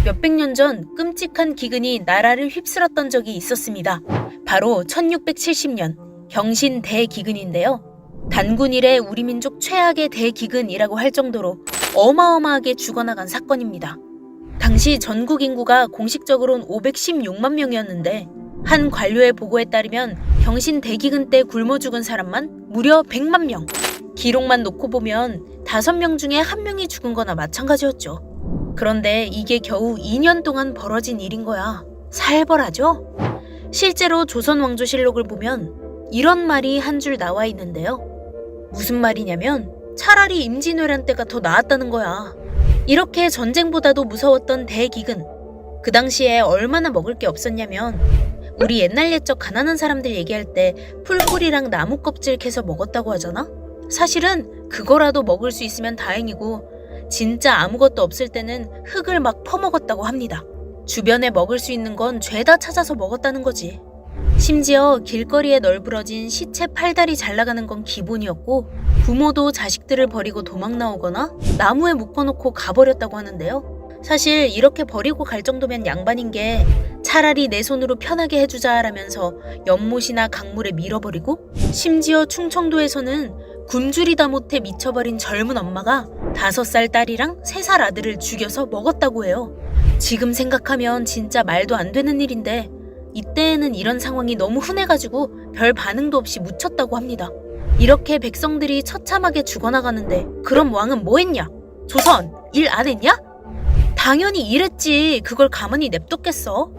몇백 년 전 끔찍한 기근이 나라를 휩쓸었던 적이 있었습니다. 바로 1670년 경신 대기근인데요. 단군 이래 우리 민족 최악의 대기근이라고 할 정도로 어마어마하게 죽어나간 사건입니다. 당시 전국 인구가 공식적으로는 516만 명이었는데 한 관료의 보고에 따르면 경신 대기근 때 굶어 죽은 사람만 무려 100만 명. 기록만 놓고 보면 5명 중에 1명이 죽은 거나 마찬가지였죠. 그런데 이게 겨우 2년 동안 벌어진 일인 거야. 살벌하죠? 실제로 조선왕조실록을 보면 이런 말이 한 줄 나와 있는데요. 무슨 말이냐면 차라리 임진왜란 때가 더 나았다는 거야. 이렇게 전쟁보다도 무서웠던 대기근. 그 당시에 얼마나 먹을 게 없었냐면 우리 옛날 옛적 가난한 사람들 얘기할 때 풀뿌리랑 나무 껍질 캐서 먹었다고 하잖아? 사실은 그거라도 먹을 수 있으면 다행이고 진짜 아무것도 없을 때는 흙을 막 퍼먹었다고 합니다. 주변에 먹을 수 있는 건 죄다 찾아서 먹었다는 거지. 심지어 길거리에 널브러진 시체 팔다리 잘 나가는 건 기본이었고 부모도 자식들을 버리고 도망 나오거나 나무에 묶어놓고 가버렸다고 하는데요. 사실 이렇게 버리고 갈 정도면 양반인 게 차라리 내 손으로 편하게 해주자라면서 연못이나 강물에 밀어버리고 심지어 충청도에서는 굶주리다 못해 미쳐버린 젊은 엄마가 5살 딸이랑 3살 아들을 죽여서 먹었다고 해요. 지금 생각하면 진짜 말도 안 되는 일인데 이때에는 이런 상황이 너무 흔해가지고 별 반응도 없이 묻혔다고 합니다. 이렇게 백성들이 처참하게 죽어나가는데 그럼 왕은 뭐 했냐? 조선 일 안 했냐? 당연히 일했지. 그걸 가만히 냅뒀겠어?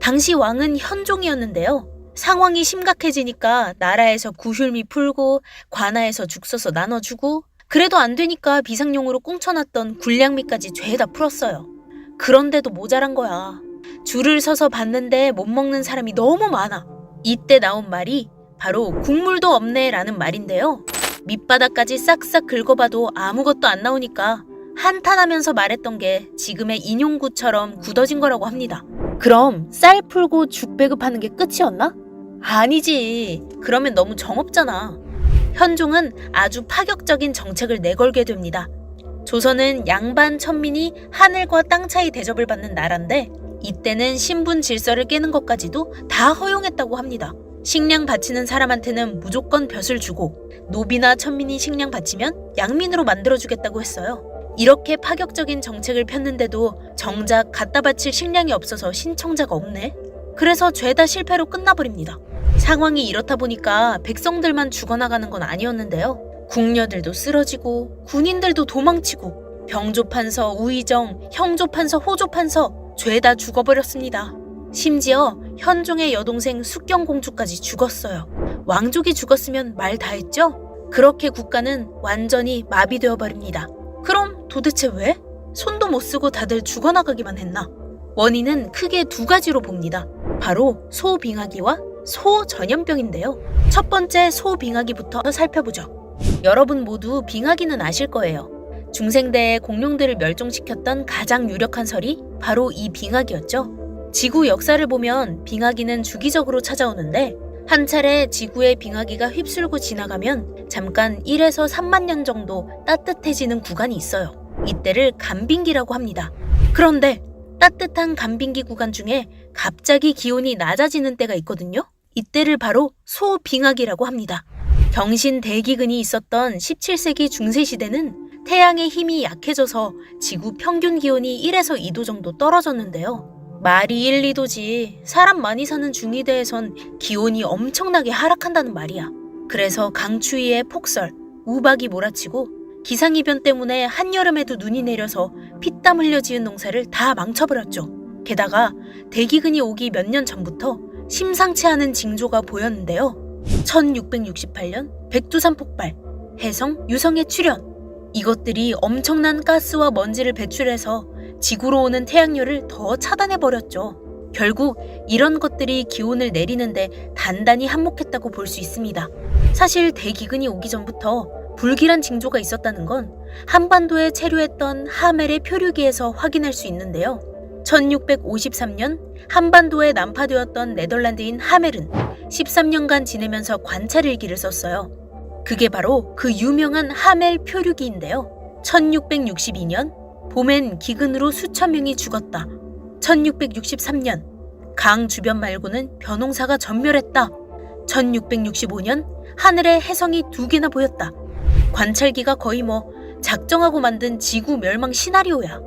당시 왕은 현종이었는데요. 상황이 심각해지니까 나라에서 구휼미 풀고 관아에서 죽 써서 나눠주고 그래도 안 되니까 비상용으로 꽁쳐놨던 군량미까지 죄다 풀었어요. 그런데도 모자란 거야. 줄을 서서 봤는데 못 먹는 사람이 너무 많아. 이때 나온 말이 바로 국물도 없네 라는 말인데요. 밑바닥까지 싹싹 긁어봐도 아무것도 안 나오니까 한탄하면서 말했던 게 지금의 인용구처럼 굳어진 거라고 합니다. 그럼 쌀 풀고 죽 배급하는 게 끝이었나? 아니지. 그러면 너무 정없잖아. 현종은 아주 파격적인 정책을 내걸게 됩니다. 조선은 양반 천민이 하늘과 땅 차이 대접을 받는 나라인데 이때는 신분 질서를 깨는 것까지도 다 허용했다고 합니다. 식량 바치는 사람한테는 무조건 벼슬 주고 노비나 천민이 식량 바치면 양민으로 만들어주겠다고 했어요. 이렇게 파격적인 정책을 폈는데도 정작 갖다 바칠 식량이 없어서 신청자가 없네. 그래서 죄다 실패로 끝나버립니다. 상황이 이렇다 보니까 백성들만 죽어나가는 건 아니었는데요. 궁녀들도 쓰러지고 군인들도 도망치고 병조판서, 우의정, 형조판서, 호조판서 죄다 죽어버렸습니다. 심지어 현종의 여동생 숙경공주까지 죽었어요. 왕족이 죽었으면 말 다 했죠? 그렇게 국가는 완전히 마비되어 버립니다. 그럼 도대체 왜? 손도 못 쓰고 다들 죽어나가기만 했나? 원인은 크게 2가지로 봅니다. 바로 소빙하기와 소전염병인데요. 첫 번째 소빙하기부터 살펴보죠. 여러분 모두 빙하기는 아실 거예요. 중생대의 공룡들을 멸종시켰던 가장 유력한 설이 바로 이 빙하기였죠. 지구 역사를 보면 빙하기는 주기적으로 찾아오는데 한 차례 지구의 빙하기가 휩쓸고 지나가면 잠깐 1에서 3만 년 정도 따뜻해지는 구간이 있어요. 이때를 간빙기라고 합니다. 그런데 따뜻한 간빙기 구간 중에 갑자기 기온이 낮아지는 때가 있거든요. 이때를 바로 소빙하기라고 합니다. 경신 대기근이 있었던 17세기 중세시대는 태양의 힘이 약해져서 지구 평균 기온이 1에서 2도 정도 떨어졌는데요. 말이 1, 2도지 사람 많이 사는 중위대에선 기온이 엄청나게 하락한다는 말이야. 그래서 강추위에 폭설, 우박이 몰아치고 기상이변 때문에 한여름에도 눈이 내려서 피땀 흘려 지은 농사를 다 망쳐버렸죠. 게다가 대기근이 오기 몇 년 전부터 심상치 않은 징조가 보였는데요. 1668년 백두산 폭발, 해성, 유성의 출현. 이것들이 엄청난 가스와 먼지를 배출해서 지구로 오는 태양열을 더 차단해버렸죠. 결국 이런 것들이 기온을 내리는데 단단히 한몫했다고 볼 수 있습니다. 사실 대기근이 오기 전부터 불길한 징조가 있었다는 건 한반도에 체류했던 하멜의 표류기에서 확인할 수 있는데요. 1653년 한반도에 난파되었던 네덜란드인 하멜은 13년간 지내면서 관찰일기를 썼어요. 그게 바로 그 유명한 하멜 표류기인데요. 1662년 봄엔 기근으로 수천 명이 죽었다. 1663년 강 주변 말고는 벼농사가 전멸했다. 1665년 하늘에 혜성이 2개나 보였다. 관찰기가 거의 작정하고 만든 지구 멸망 시나리오야.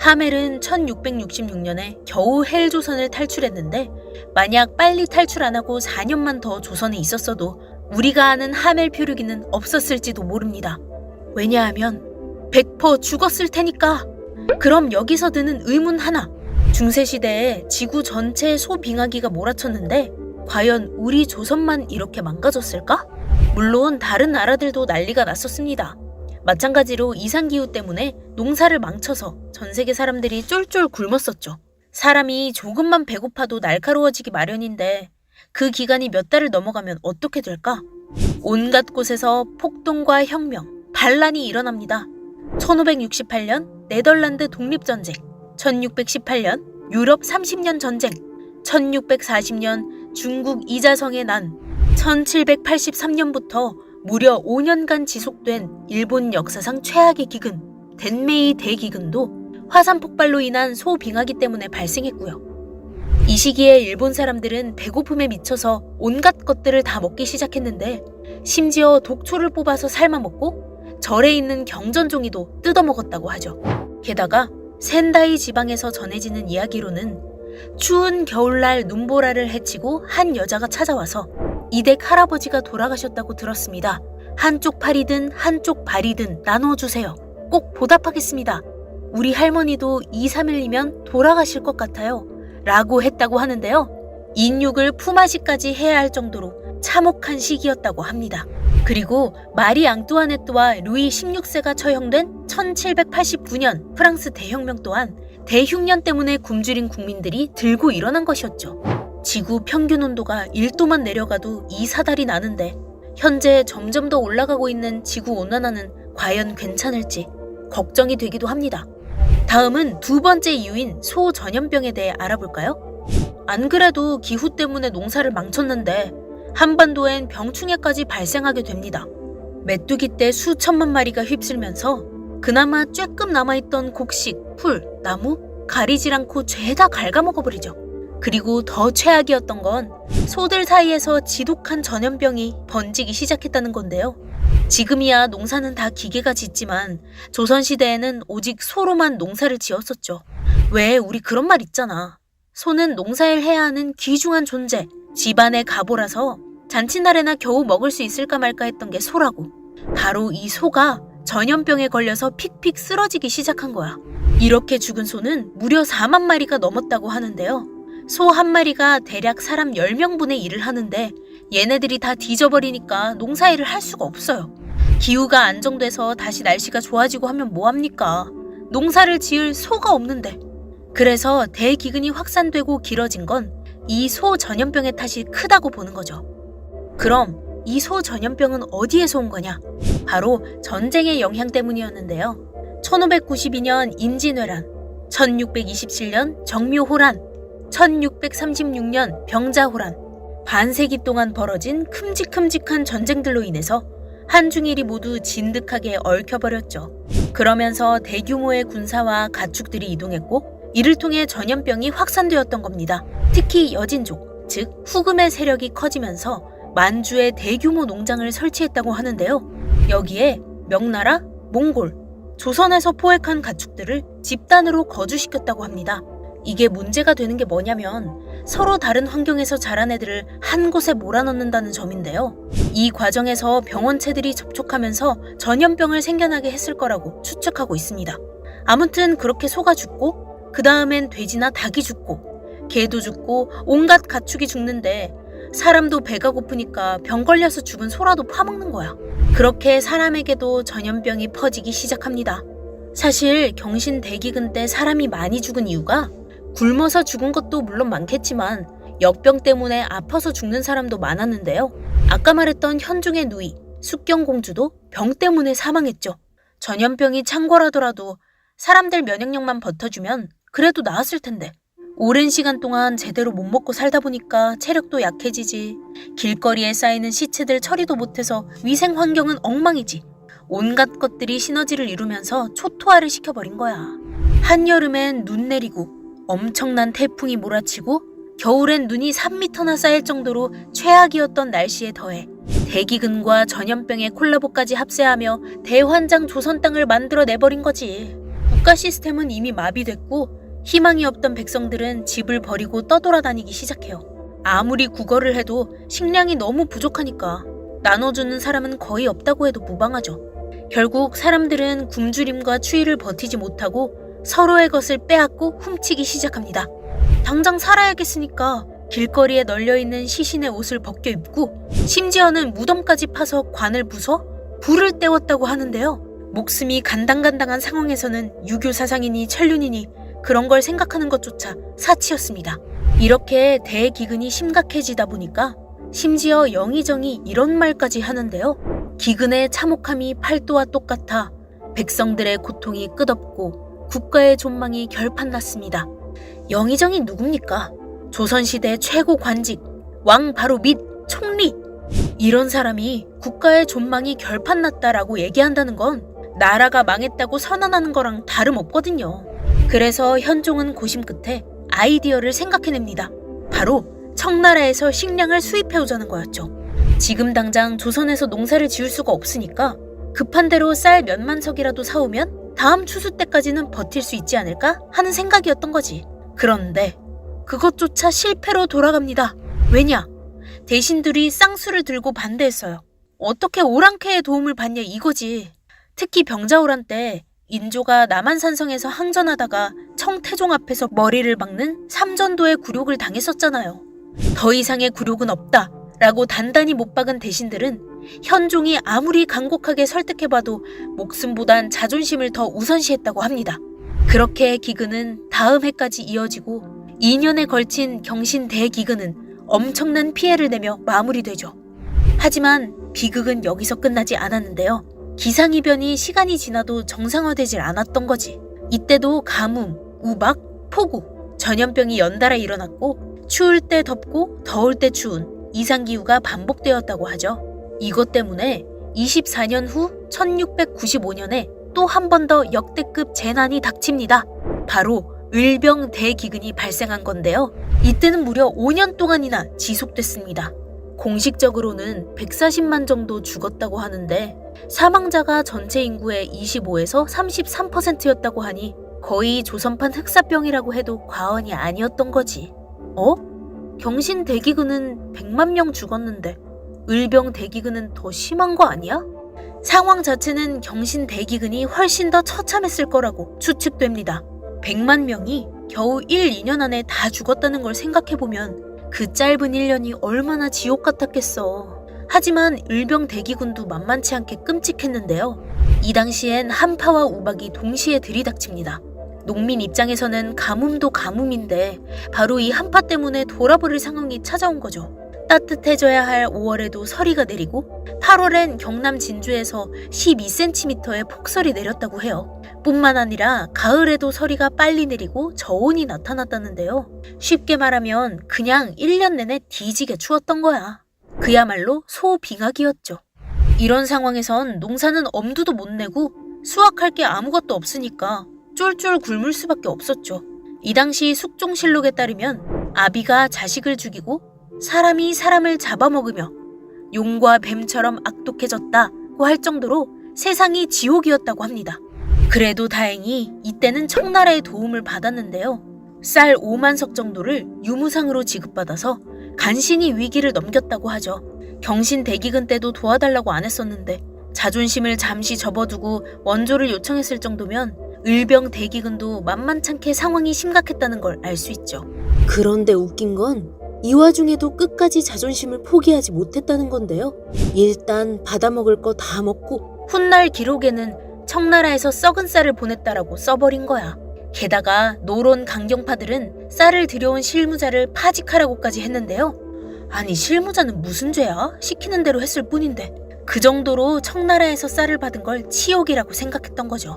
하멜은 1666년에 겨우 헬조선을 탈출했는데 만약 빨리 탈출 안 하고 4년만 더 조선에 있었어도 우리가 아는 하멜 표류기는 없었을지도 모릅니다. 왜냐하면 100% 죽었을 테니까. 그럼 여기서 드는 의문 하나. 중세시대에 지구 전체에 소빙하기가 몰아쳤는데 과연 우리 조선만 이렇게 망가졌을까? 물론 다른 나라들도 난리가 났었습니다. 마찬가지로 이상기후 때문에 농사를 망쳐서 전 세계 사람들이 쫄쫄 굶었었죠. 사람이 조금만 배고파도 날카로워지기 마련인데 그 기간이 몇 달을 넘어가면 어떻게 될까? 온갖 곳에서 폭동과 혁명, 반란이 일어납니다. 1568년 네덜란드 독립전쟁, 1618년 유럽 30년 전쟁, 1640년 중국 이자성의 난, 1783년부터 무려 5년간 지속된 일본 역사상 최악의 기근, 덴메이 대기근도 화산 폭발로 인한 소빙하기 때문에 발생했고요. 이 시기에 일본 사람들은 배고픔에 미쳐서 온갖 것들을 다 먹기 시작했는데 심지어 독초를 뽑아서 삶아먹고 절에 있는 경전종이도 뜯어먹었다고 하죠. 게다가 센다이 지방에서 전해지는 이야기로는 추운 겨울날 눈보라를 헤치고 한 여자가 찾아와서 이댁 할아버지가 돌아가셨다고 들었습니다. 한쪽 팔이든 한쪽 발이든 나눠주세요. 꼭 보답하겠습니다. 우리 할머니도 2, 3일이면 돌아가실 것 같아요. 라고 했다고 하는데요. 인육을 품앗이까지 해야 할 정도로 참혹한 시기였다고 합니다. 그리고 마리 앙뚜아네트와 루이 16세가 처형된 1789년 프랑스 대혁명 또한 대흉년 때문에 굶주린 국민들이 들고 일어난 것이었죠. 지구 평균 온도가 1도만 내려가도 이 사달이 나는데 현재 점점 더 올라가고 있는 지구 온난화는 과연 괜찮을지 걱정이 되기도 합니다. 다음은 두 번째 이유인 소 전염병에 대해 알아볼까요? 안 그래도 기후 때문에 농사를 망쳤는데 한반도엔 병충해까지 발생하게 됩니다. 메뚜기 떼 수천만 마리가 휩쓸면서 그나마 쬐끔 남아있던 곡식, 풀, 나무 가리질 않고 죄다 갉아먹어버리죠. 그리고 더 최악이었던 건 소들 사이에서 지독한 전염병이 번지기 시작했다는 건데요. 지금이야 농사는 다 기계가 짓지만 조선시대에는 오직 소로만 농사를 지었었죠. 왜 우리 그런 말 있잖아. 소는 농사일 해야 하는 귀중한 존재, 집안의 가보라서 잔칫날에나 겨우 먹을 수 있을까 말까 했던 게 소라고. 바로 이 소가 전염병에 걸려서 픽픽 쓰러지기 시작한 거야. 이렇게 죽은 소는 무려 4만 마리가 넘었다고 하는데요. 소 한 마리가 대략 사람 10명분의 일을 하는데 얘네들이 다 뒤져버리니까 농사일을 할 수가 없어요. 기후가 안정돼서 다시 날씨가 좋아지고 하면 뭐합니까? 농사를 지을 소가 없는데. 그래서 대기근이 확산되고 길어진 건 이 소 전염병의 탓이 크다고 보는 거죠. 그럼 이 소 전염병은 어디에서 온 거냐? 바로 전쟁의 영향 때문이었는데요. 1592년 임진왜란, 1627년 정묘호란, 1636년 병자호란, 반세기 동안 벌어진 큼직큼직한 전쟁들로 인해서 한중일이 모두 진득하게 얽혀버렸죠. 그러면서 대규모의 군사와 가축들이 이동했고 이를 통해 전염병이 확산되었던 겁니다. 특히 여진족, 즉 후금의 세력이 커지면서 만주에 대규모 농장을 설치했다고 하는데요. 여기에 명나라, 몽골, 조선에서 포획한 가축들을 집단으로 거주시켰다고 합니다. 이게 문제가 되는 게 뭐냐면 서로 다른 환경에서 자란 애들을 한 곳에 몰아넣는다는 점인데요. 이 과정에서 병원체들이 접촉하면서 전염병을 생겨나게 했을 거라고 추측하고 있습니다. 아무튼 그렇게 소가 죽고 그 다음엔 돼지나 닭이 죽고 개도 죽고 온갖 가축이 죽는데 사람도 배가 고프니까 병 걸려서 죽은 소라도 파먹는 거야. 그렇게 사람에게도 전염병이 퍼지기 시작합니다. 사실 경신 대기근 때 사람이 많이 죽은 이유가 굶어서 죽은 것도 물론 많겠지만 역병 때문에 아파서 죽는 사람도 많았는데요. 아까 말했던 현종의 누이, 숙경공주도 병 때문에 사망했죠. 전염병이 창궐하더라도 사람들 면역력만 버텨주면 그래도 나았을 텐데 오랜 시간 동안 제대로 못 먹고 살다 보니까 체력도 약해지지, 길거리에 쌓이는 시체들 처리도 못해서 위생 환경은 엉망이지, 온갖 것들이 시너지를 이루면서 초토화를 시켜버린 거야. 한여름엔 눈 내리고 엄청난 태풍이 몰아치고 겨울엔 눈이 3m나 쌓일 정도로 최악이었던 날씨에 더해 대기근과 전염병의 콜라보까지 합세하며 대환장 조선 땅을 만들어내버린 거지. 국가 시스템은 이미 마비됐고 희망이 없던 백성들은 집을 버리고 떠돌아다니기 시작해요. 아무리 국어를 해도 식량이 너무 부족하니까 나눠주는 사람은 거의 없다고 해도 무방하죠. 결국 사람들은 굶주림과 추위를 버티지 못하고 서로의 것을 빼앗고 훔치기 시작합니다. 당장 살아야겠으니까 길거리에 널려있는 시신의 옷을 벗겨 입고 심지어는 무덤까지 파서 관을 부숴 불을 때웠다고 하는데요. 목숨이 간당간당한 상황에서는 유교 사상이니 천륜이니 그런 걸 생각하는 것조차 사치였습니다. 이렇게 대기근이 심각해지다 보니까 심지어 영의정이 이런 말까지 하는데요. 기근의 참혹함이 팔도와 똑같아 백성들의 고통이 끝없고 국가의 존망이 결판났습니다. 영의정이 누굽니까? 조선시대 최고 관직, 왕 바로 및 총리. 이런 사람이 국가의 존망이 결판났다라고 얘기한다는 건 나라가 망했다고 선언하는 거랑 다름없거든요. 그래서 현종은 고심 끝에 아이디어를 생각해냅니다. 바로 청나라에서 식량을 수입해오자는 거였죠. 지금 당장 조선에서 농사를 지을 수가 없으니까 급한 대로 쌀 몇만 석이라도 사오면 다음 추수 때까지는 버틸 수 있지 않을까 하는 생각이었던 거지. 그런데 그것조차 실패로 돌아갑니다. 왜냐? 대신들이 쌍수를 들고 반대했어요. 어떻게 오랑캐의 도움을 받냐 이거지. 특히 병자호란 때 인조가 남한산성에서 항전하다가 청태종 앞에서 머리를 박는 삼전도의 굴욕을 당했었잖아요. 더 이상의 굴욕은 없다 라고 단단히 못 박은 대신들은 현종이 아무리 간곡하게 설득해봐도 목숨보단 자존심을 더 우선시했다고 합니다. 그렇게 기근은 다음 해까지 이어지고 2년에 걸친 경신 대기근은 엄청난 피해를 내며 마무리되죠. 하지만 비극은 여기서 끝나지 않았는데요. 기상이변이 시간이 지나도 정상화되질 않았던 거지. 이때도 가뭄, 우박, 폭우, 전염병이 연달아 일어났고 추울 때 덥고 더울 때 추운 이상기후가 반복되었다고 하죠. 이것 때문에 24년 후 1695년에 또 한 번 더 역대급 재난이 닥칩니다. 바로 을병 대기근이 발생한 건데요. 이때는 무려 5년 동안이나 지속됐습니다. 공식적으로는 140만 정도 죽었다고 하는데 사망자가 전체 인구의 25에서 33%였다고 하니 거의 조선판 흑사병이라고 해도 과언이 아니었던 거지. 경신 대기근은 100만 명 죽었는데 을병 대기근은 더 심한 거 아니야? 상황 자체는 경신 대기근이 훨씬 더 처참했을 거라고 추측됩니다. 100만 명이 겨우 1, 2년 안에 다 죽었다는 걸 생각해보면 그 짧은 1년이 얼마나 지옥 같았겠어. 하지만 을병 대기근도 만만치 않게 끔찍했는데요. 이 당시엔 한파와 우박이 동시에 들이닥칩니다. 농민 입장에서는 가뭄도 가뭄인데 바로 이 한파 때문에 돌아버릴 상황이 찾아온 거죠. 따뜻해져야 할 5월에도 서리가 내리고 8월엔 경남 진주에서 12cm의 폭설이 내렸다고 해요. 뿐만 아니라 가을에도 서리가 빨리 내리고 저온이 나타났다는데요. 쉽게 말하면 그냥 1년 내내 뒤지게 추웠던 거야. 그야말로 소빙하기였죠. 이런 상황에선 농사는 엄두도 못 내고 수확할 게 아무것도 없으니까 쫄쫄 굶을 수밖에 없었죠. 이 당시 숙종실록에 따르면 아비가 자식을 죽이고 사람이 사람을 잡아먹으며 용과 뱀처럼 악독해졌다고 할 정도로 세상이 지옥이었다고 합니다. 그래도 다행히 이때는 청나라의 도움을 받았는데요. 쌀 5만 석 정도를 유무상으로 지급받아서 간신히 위기를 넘겼다고 하죠. 경신 대기근 때도 도와달라고 안 했었는데 자존심을 잠시 접어두고 원조를 요청했을 정도면 을병 대기근도 만만찮게 상황이 심각했다는 걸 알 수 있죠. 그런데 웃긴 건 이 와중에도 끝까지 자존심을 포기하지 못했다는 건데요. 일단 받아먹을 거 다 먹고 훗날 기록에는 청나라에서 썩은 쌀을 보냈다라고 써버린 거야. 게다가 노론 강경파들은 쌀을 들여온 실무자를 파직하라고까지 했는데요. 아니 실무자는 무슨 죄야? 시키는 대로 했을 뿐인데. 그 정도로 청나라에서 쌀을 받은 걸 치욕이라고 생각했던 거죠.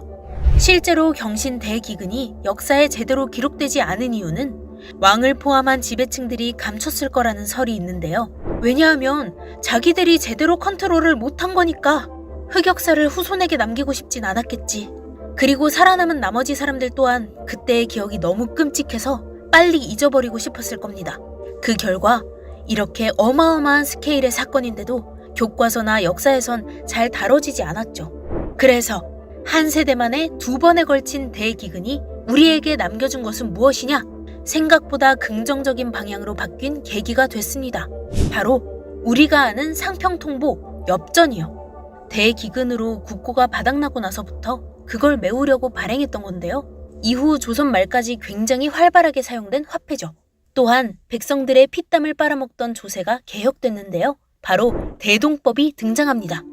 실제로 경신 대기근이 역사에 제대로 기록되지 않은 이유는 왕을 포함한 지배층들이 감췄을 거라는 설이 있는데요. 왜냐하면 자기들이 제대로 컨트롤을 못한 거니까 흑역사를 후손에게 남기고 싶진 않았겠지. 그리고 살아남은 나머지 사람들 또한 그때의 기억이 너무 끔찍해서 빨리 잊어버리고 싶었을 겁니다. 그 결과 이렇게 어마어마한 스케일의 사건인데도 교과서나 역사에선 잘 다뤄지지 않았죠. 그래서 한 세대 만에 2번에 걸친 대기근이 우리에게 남겨준 것은 무엇이냐? 생각보다 긍정적인 방향으로 바뀐 계기가 됐습니다. 바로 우리가 아는 상평통보, 엽전이요. 대기근으로 국고가 바닥나고 나서부터 그걸 메우려고 발행했던 건데요. 이후 조선 말까지 굉장히 활발하게 사용된 화폐죠. 또한 백성들의 피땀을 빨아먹던 조세가 개혁됐는데요. 바로 대동법이 등장합니다.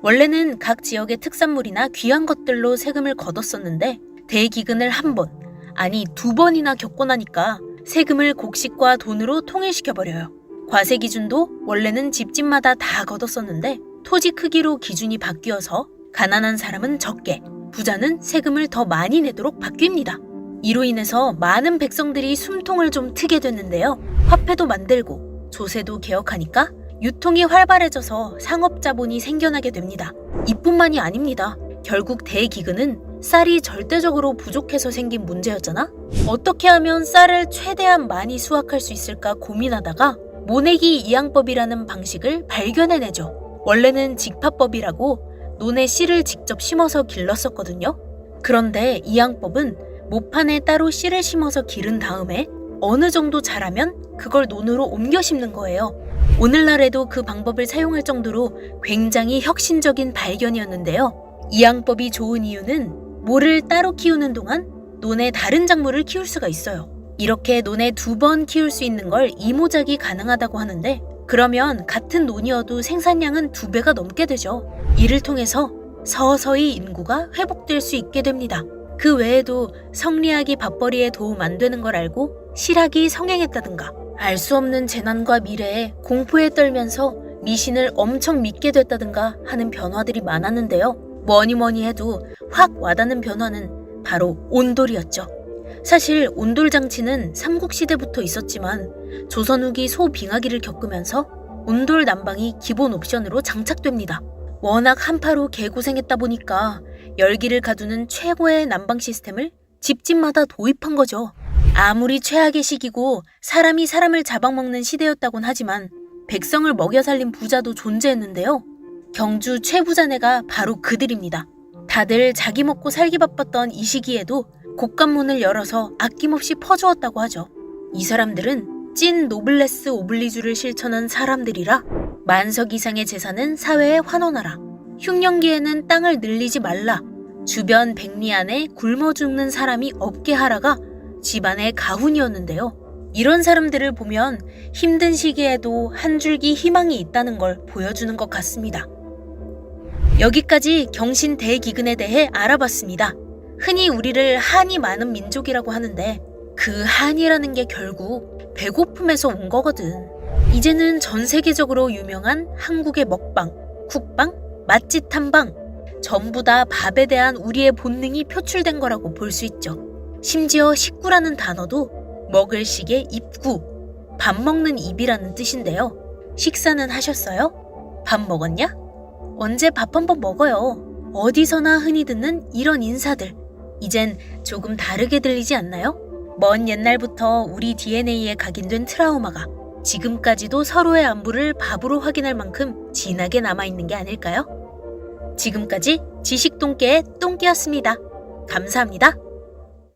원래는 각 지역의 특산물이나 귀한 것들로 세금을 걷었었는데 대기근을 한 번, 아니 2번이나 겪고 나니까 세금을 곡식과 돈으로 통일시켜버려요. 과세 기준도 원래는 집집마다 다 걷었었는데 토지 크기로 기준이 바뀌어서 가난한 사람은 적게, 부자는 세금을 더 많이 내도록 바뀝니다. 이로 인해서 많은 백성들이 숨통을 좀 트게 됐는데요. 화폐도 만들고 조세도 개혁하니까 유통이 활발해져서 상업자본이 생겨나게 됩니다. 이뿐만이 아닙니다. 결국 대기근은 쌀이 절대적으로 부족해서 생긴 문제였잖아? 어떻게 하면 쌀을 최대한 많이 수확할 수 있을까 고민하다가 모내기 이양법이라는 방식을 발견해내죠. 원래는 직파법이라고 논에 씨를 직접 심어서 길렀었거든요. 그런데 이양법은 모판에 따로 씨를 심어서 기른 다음에 어느 정도 자라면 그걸 논으로 옮겨 심는 거예요. 오늘날에도 그 방법을 사용할 정도로 굉장히 혁신적인 발견이었는데요. 이양법이 좋은 이유는 모를 따로 키우는 동안 논에 다른 작물을 키울 수가 있어요. 이렇게 논에 2번 키울 수 있는 걸 이모작이 가능하다고 하는데 그러면 같은 논이어도 생산량은 2배가 넘게 되죠. 이를 통해서 서서히 인구가 회복될 수 있게 됩니다. 그 외에도 성리학이 밥벌이에 도움 안 되는 걸 알고 실학이 성행했다든가 알 수 없는 재난과 미래에 공포에 떨면서 미신을 엄청 믿게 됐다든가 하는 변화들이 많았는데요. 뭐니 해도 확 와닿는 변화는 바로 온돌이었죠. 사실 온돌 장치는 삼국시대부터 있었지만 조선 후기 소빙하기를 겪으면서 온돌 난방이 기본 옵션으로 장착됩니다. 워낙 한파로 개고생했다 보니까 열기를 가두는 최고의 난방 시스템을 집집마다 도입한 거죠. 아무리 최악의 시기고 사람이 사람을 잡아먹는 시대였다곤 하지만 백성을 먹여 살린 부자도 존재했는데요. 경주 최부자네가 바로 그들입니다. 다들 자기 먹고 살기 바빴던 이 시기에도 곡간문을 열어서 아낌없이 퍼주었다고 하죠. 이 사람들은 찐 노블레스 오블리주를 실천한 사람들이라 만석 이상의 재산은 사회에 환원하라, 흉년기에는 땅을 늘리지 말라, 주변 백리 안에 굶어 죽는 사람이 없게 하라가 집안의 가훈이었는데요. 이런 사람들을 보면 힘든 시기에도 한 줄기 희망이 있다는 걸 보여주는 것 같습니다. 여기까지 경신 대기근에 대해 알아봤습니다. 흔히 우리를 한이 많은 민족이라고 하는데 그 한이라는 게 결국 배고픔에서 온 거거든. 이제는 전 세계적으로 유명한 한국의 먹방, 쿡방, 맛집 탐방 전부 다 밥에 대한 우리의 본능이 표출된 거라고 볼 수 있죠. 심지어 식구라는 단어도 먹을 식의 입구, 밥 먹는 입이라는 뜻인데요. 식사는 하셨어요? 밥 먹었냐? 언제 밥 한번 먹어요. 어디서나 흔히 듣는 이런 인사들. 이젠 조금 다르게 들리지 않나요? 먼 옛날부터 우리 DNA에 각인된 트라우마가 지금까지도 서로의 안부를 밥으로 확인할 만큼 진하게 남아있는 게 아닐까요? 지금까지 지식똥개의 똥개였습니다. 감사합니다.